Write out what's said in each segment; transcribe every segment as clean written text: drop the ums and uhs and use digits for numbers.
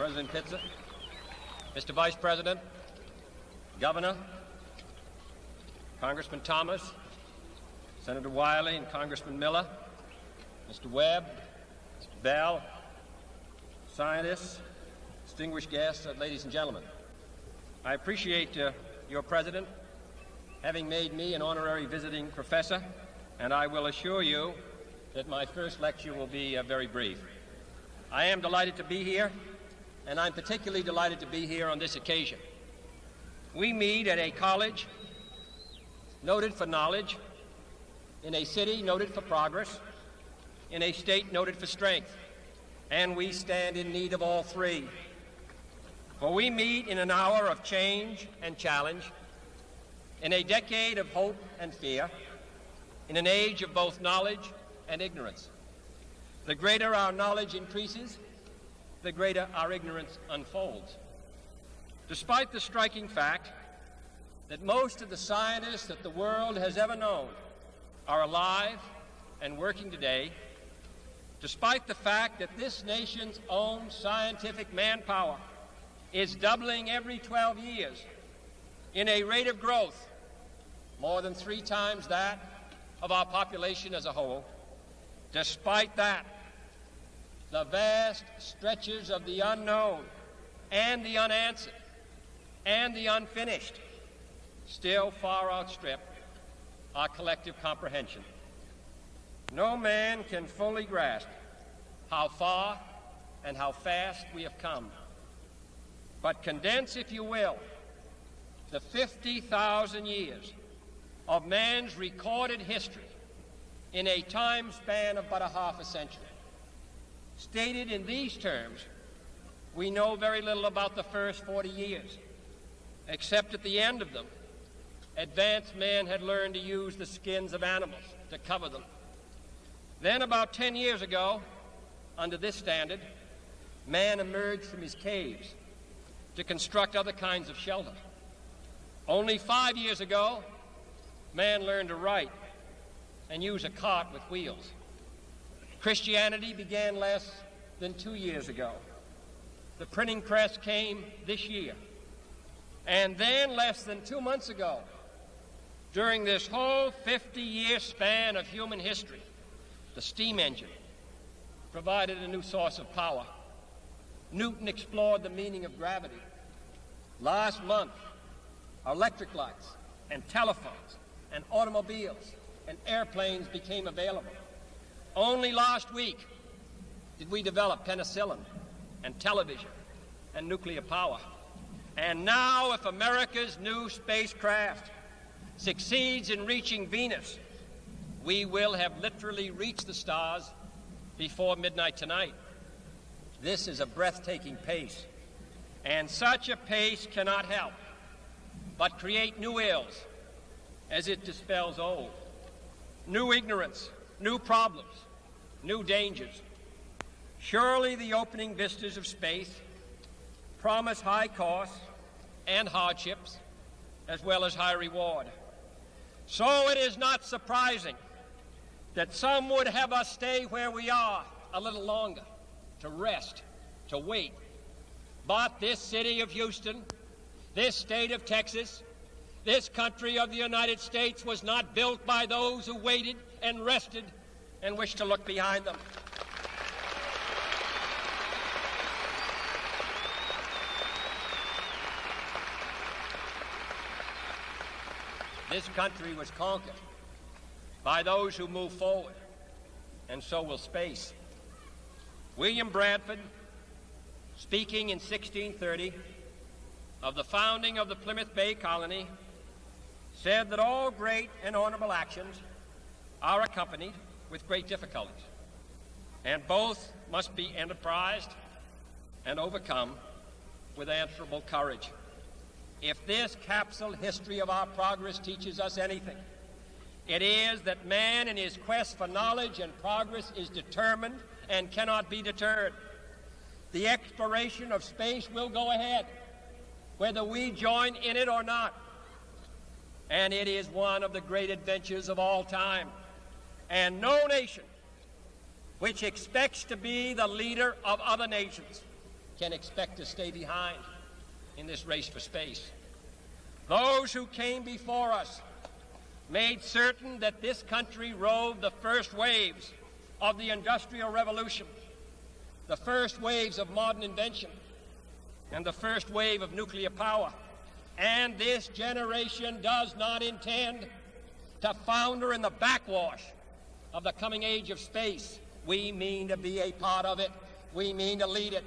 President Pitzer, Mr. Vice President, Governor, Congressman Thomas, Senator Wiley and Congressman Miller, Mr. Webb, Mr. Bell, scientists, distinguished guests, ladies and gentlemen. I appreciate your President having made me an honorary visiting professor, and I will assure you that my first lecture will be very brief. I am delighted to be here, and I'm particularly delighted to be here on this occasion. We meet at a college noted for knowledge, in a city noted for progress, in a state noted for strength, and we stand in need of all three. For we meet in an hour of change and challenge, in a decade of hope and fear, in an age of both knowledge and ignorance. The greater our knowledge increases, the greater our ignorance unfolds. Despite the striking fact that most of the scientists that the world has ever known are alive and working today, despite the fact that this nation's own scientific manpower is doubling every 12 years in a rate of growth more than 3 times that of our population as a whole, despite that, the vast stretches of the unknown and the unanswered and the unfinished still far outstrip our collective comprehension. No man can fully grasp how far and how fast we have come. But condense, if you will, the 50,000 years of man's recorded history in a time span of but a half a century. Stated in these terms, we know very little about the first 40 years, except at the end of them, advanced man had learned to use the skins of animals to cover them. Then about 10 years ago, under this standard, man emerged from his caves to construct other kinds of shelter. Only 5 years ago, man learned to write and use a cart with wheels. Christianity began less than 2 years ago. The printing press came this year. And then less than 2 months ago, during this whole 50-year span of human history, the steam engine provided a new source of power. Newton explored the meaning of gravity. Last month, electric lights and telephones and automobiles and airplanes became available. Only last week did we develop penicillin and television and nuclear power. And now, if America's new spacecraft succeeds in reaching Venus, we will have literally reached the stars before midnight tonight. This is a breathtaking pace, and such a pace cannot help but create new ills as it dispels old. New ignorance, new problems, new dangers. Surely the opening vistas of space promise high costs and hardships, as well as high reward. So it is not surprising that some would have us stay where we are a little longer, to rest, to wait. But this city of Houston, this state of Texas, this country of the United States was not built by those who waited and rested and wished to look behind them. This country was conquered by those who move forward, and so will space. William Bradford, speaking in 1630 of the founding of the Plymouth Bay Colony, said that all great and honorable actions are accompanied with great difficulties, and both must be enterprised and overcome with answerable courage. If this capsule history of our progress teaches us anything, it is that man in his quest for knowledge and progress is determined and cannot be deterred. The exploration of space will go ahead, whether we join in it or not. And it is one of the great adventures of all time. And no nation which expects to be the leader of other nations can expect to stay behind in this race for space. Those who came before us made certain that this country rode the first waves of the Industrial Revolution, the first waves of modern invention, and the first wave of nuclear power. And this generation does not intend to founder in the backwash of the coming age of space. We mean to be a part of it. We mean to lead it.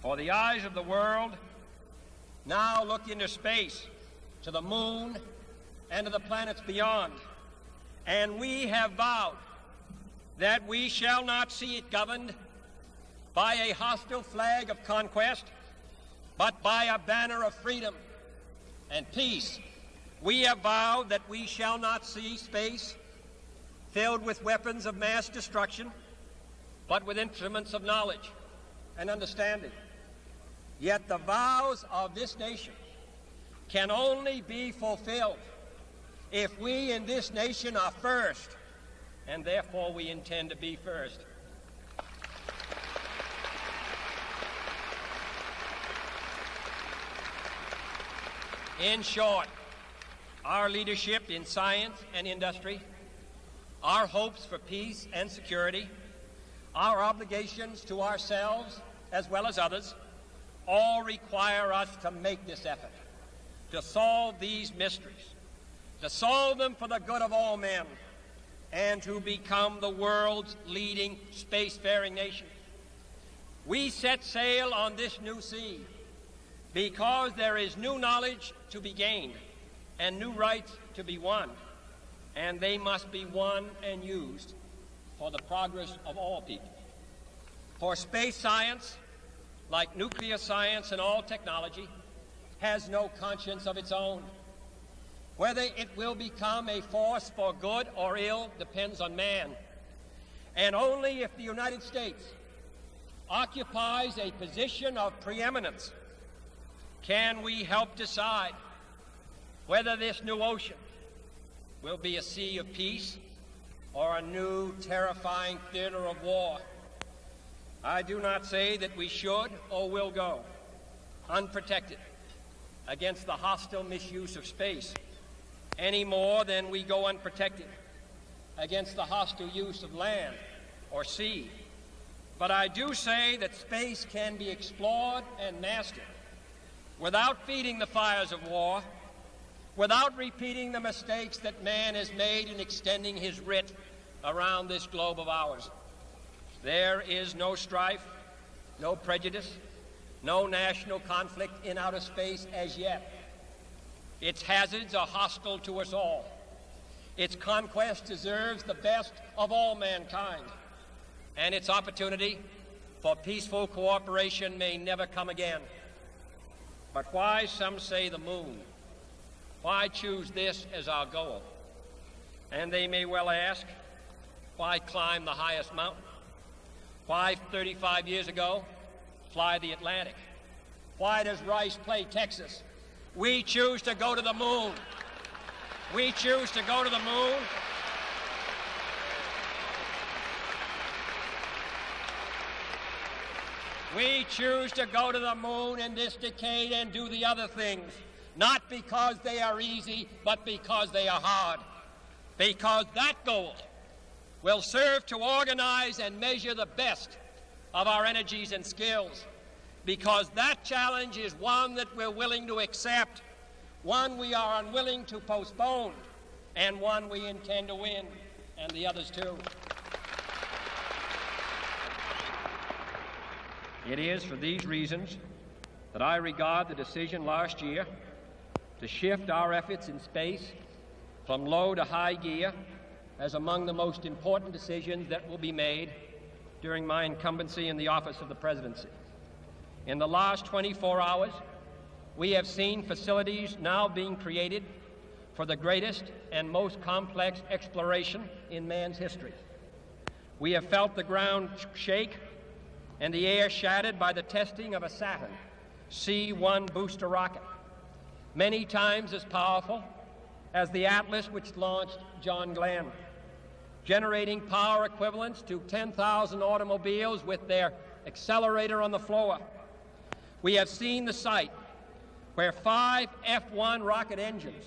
For the eyes of the world now look into space, to the moon and to the planets beyond. And we have vowed that we shall not see it governed by a hostile flag of conquest, but by a banner of freedom and peace. We have vowed that we shall not see space filled with weapons of mass destruction, but with instruments of knowledge and understanding. Yet the vows of this nation can only be fulfilled if we in this nation are first, and therefore we intend to be first. In short, our leadership in science and industry, our hopes for peace and security, our obligations to ourselves as well as others, all require us to make this effort, to solve these mysteries, to solve them for the good of all men, and to become the world's leading spacefaring nation. We set sail on this new sea because there is new knowledge to be gained and new rights to be won, and they must be won and used for the progress of all people. For space science, like nuclear science and all technology, has no conscience of its own. Whether it will become a force for good or ill depends on man. And only if the United States occupies a position of preeminence can we help decide whether this new ocean will be a sea of peace or a new terrifying theater of war. I do not say that we should or will go unprotected against the hostile misuse of space any more than we go unprotected against the hostile use of land or sea. But I do say that space can be explored and mastered without feeding the fires of war, without repeating the mistakes that man has made in extending his writ around this globe of ours. There is no strife, no prejudice, no national conflict in outer space as yet. Its hazards are hostile to us all. Its conquest deserves the best of all mankind, and its opportunity for peaceful cooperation may never come again. But why, some say, the moon? Why choose this as our goal? And they may well ask, why climb the highest mountain? Why, 35 years ago, fly the Atlantic? Why does Rice play Texas? We choose to go to the moon. We choose to go to the moon. We choose to go to the moon in this decade and do the other things, not because they are easy, but because they are hard. Because that goal will serve to organize and measure the best of our energies and skills. Because that challenge is one that we're willing to accept, one we are unwilling to postpone, and one we intend to win, and the others too. It is for these reasons that I regard the decision last year to shift our efforts in space from low to high gear as among the most important decisions that will be made during my incumbency in the office of the presidency. In the last 24 hours, we have seen facilities now being created for the greatest and most complex exploration in man's history. We have felt the ground shake and the air shattered by the testing of a Saturn C-1 booster rocket. many times as powerful as the Atlas which launched John Glenn, generating power equivalents to 10,000 automobiles with their accelerator on the floor. We have seen the site where 5 F-1 rocket engines,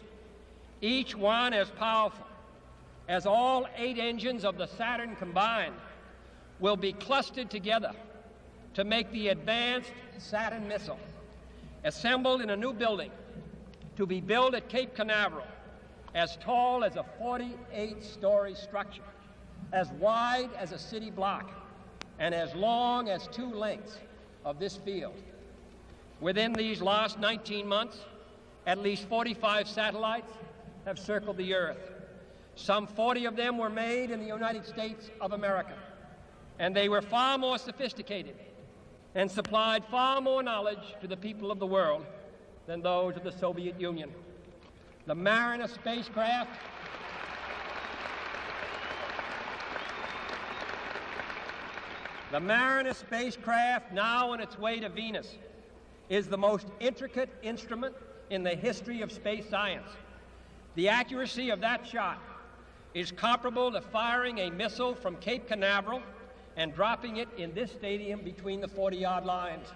each one as powerful as all 8 engines of the Saturn combined, will be clustered together to make the advanced Saturn missile, assembled in a new building to be built at Cape Canaveral, as tall as a 48-story structure, as wide as a city block, and as long as 2 lengths of this field. Within these last 19 months, at least 45 satellites have circled the Earth. Some 40 of them were made in the United States of America, and they were far more sophisticated and supplied far more knowledge to the people of the world than those of the Soviet Union. The Mariner spacecraft now on its way to Venus, is the most intricate instrument in the history of space science. The accuracy of that shot is comparable to firing a missile from Cape Canaveral and dropping it in this stadium between the 40-yard lines.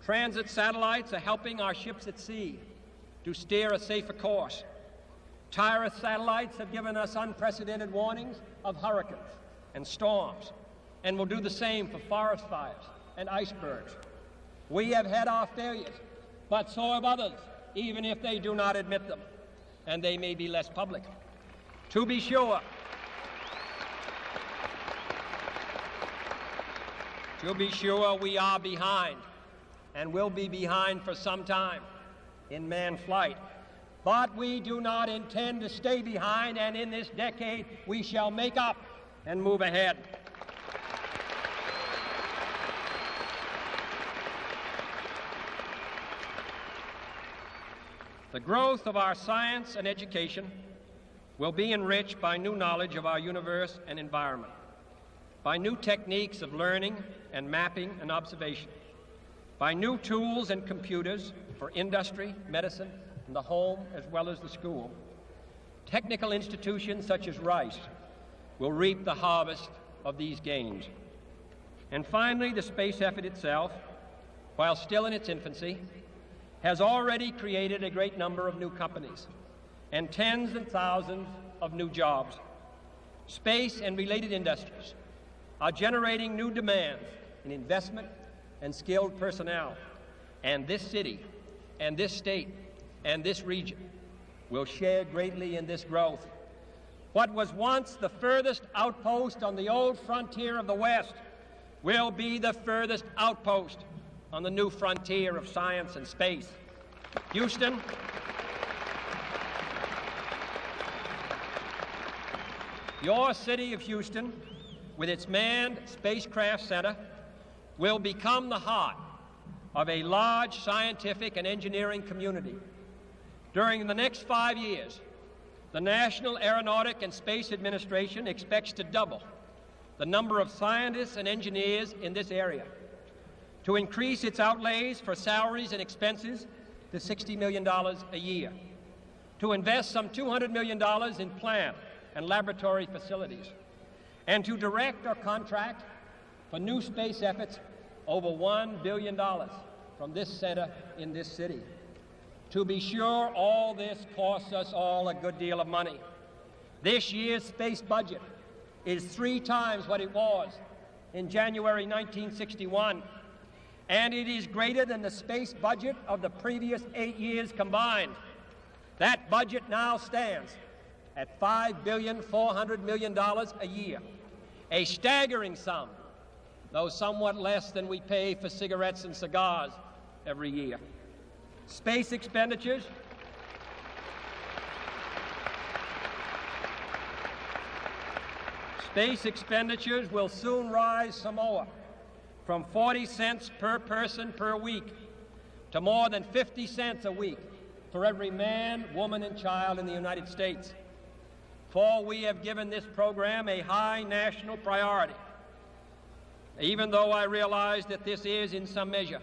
Transit satellites are helping our ships at sea to steer a safer course. Tireless satellites have given us unprecedented warnings of hurricanes and storms, and will do the same for forest fires and icebergs. We have had our failures, but so have others, even if they do not admit them, and they may be less public. To be sure, we are behind, and will be behind for some time, in manned flight. But we do not intend to stay behind, and in this decade we shall make up and move ahead. The growth of our science and education will be enriched by new knowledge of our universe and environment, by new techniques of learning and mapping and observation, by new tools and computers for industry, medicine, and the home as well as the school. Technical institutions such as Rice will reap the harvest of these gains. And finally, the space effort itself, while still in its infancy, has already created a great number of new companies and tens and thousands of new jobs. Space and related industries are generating new demands in investment and skilled personnel, and this city and this state and this region will share greatly in this growth. What was once the furthest outpost on the old frontier of the West will be the furthest outpost on the new frontier of science and space. Houston, your city of Houston, with its manned spacecraft center, will become the heart of a large scientific and engineering community. During the next 5 years, the National Aeronautic and Space Administration expects to double the number of scientists and engineers in this area, to increase its outlays for salaries and expenses to $60 million a year, to invest some $200 million in plant and laboratory facilities, and to direct or contract for new space efforts over $1 billion from this center in this city. To be sure, all this costs us all a good deal of money. This year's space budget is 3 times what it was in January 1961, and it is greater than the space budget of the previous 8 years combined. That budget now stands at $5.4 billion a year, a staggering sum, though somewhat less than we pay for cigarettes and cigars every year. Space expenditures will soon rise some more, from 40 cents per person per week to more than 50 cents a week for every man, woman, and child in the United States. For we have given this program a high national priority, even though I realize that this is, in some measure,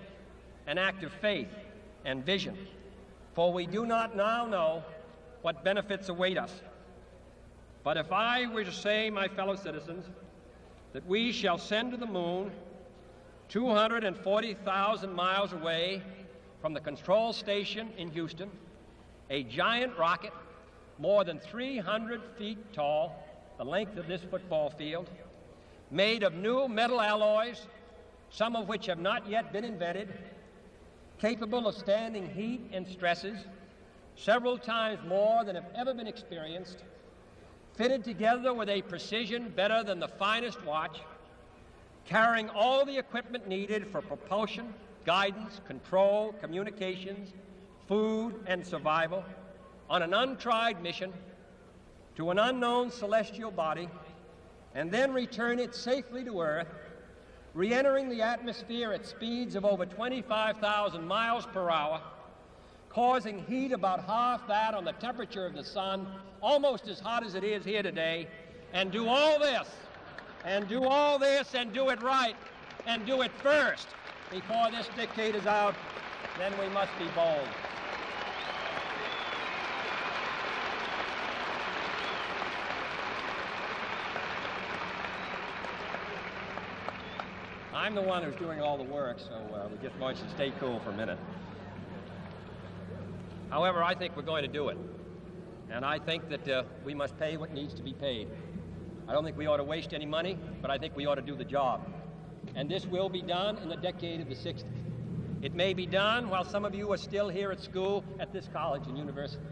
an act of faith and vision. for we do not now know what benefits await us. But if I were to say, my fellow citizens, that we shall send to the moon 240,000 miles away from the control station in Houston, a giant rocket more than 300 feet tall, the length of this football field, made of new metal alloys, some of which have not yet been invented, capable of standing heat and stresses several times more than have ever been experienced, fitted together with a precision better than the finest watch, carrying all the equipment needed for propulsion, guidance, control, communications, food, and survival, on an untried mission to an unknown celestial body, and then return it safely to Earth, re-entering the atmosphere at speeds of over 25,000 miles per hour, causing heat about half that on the temperature of the sun, almost as hot as it is here today, and do all this, and do it right, and do it first before this decade is out, then we must be bold. I'm the one who's doing all the work, so we just want you to stay cool for a minute. However, I think we're going to do it. And I think that we must pay what needs to be paid. I don't think we ought to waste any money, but I think we ought to do the job. And this will be done in the decade of the 60s. It may be done while some of you are still here at school at this college and university.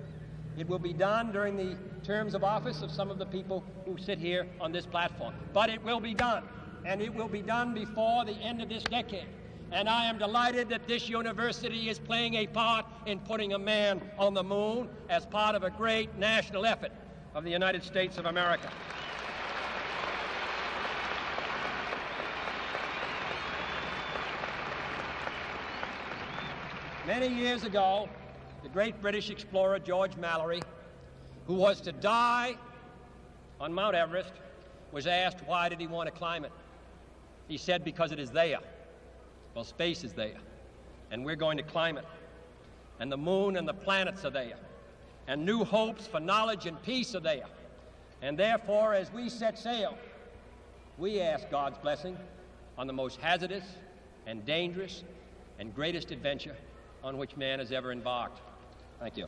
It will be done during the terms of office of some of the people who sit here on this platform. But it will be done. And it will be done before the end of this decade. And I am delighted that this university is playing a part in putting a man on the moon as part of a great national effort of the United States of America. Many years ago, the great British explorer George Mallory, who was to die on Mount Everest, was asked why did he want to climb it. He said, because it is there. Well, space is there, and we're going to climb it. And the moon and the planets are there, and new hopes for knowledge and peace are there. And therefore, as we set sail, we ask God's blessing on the most hazardous and dangerous and greatest adventure on which man has ever embarked. Thank you.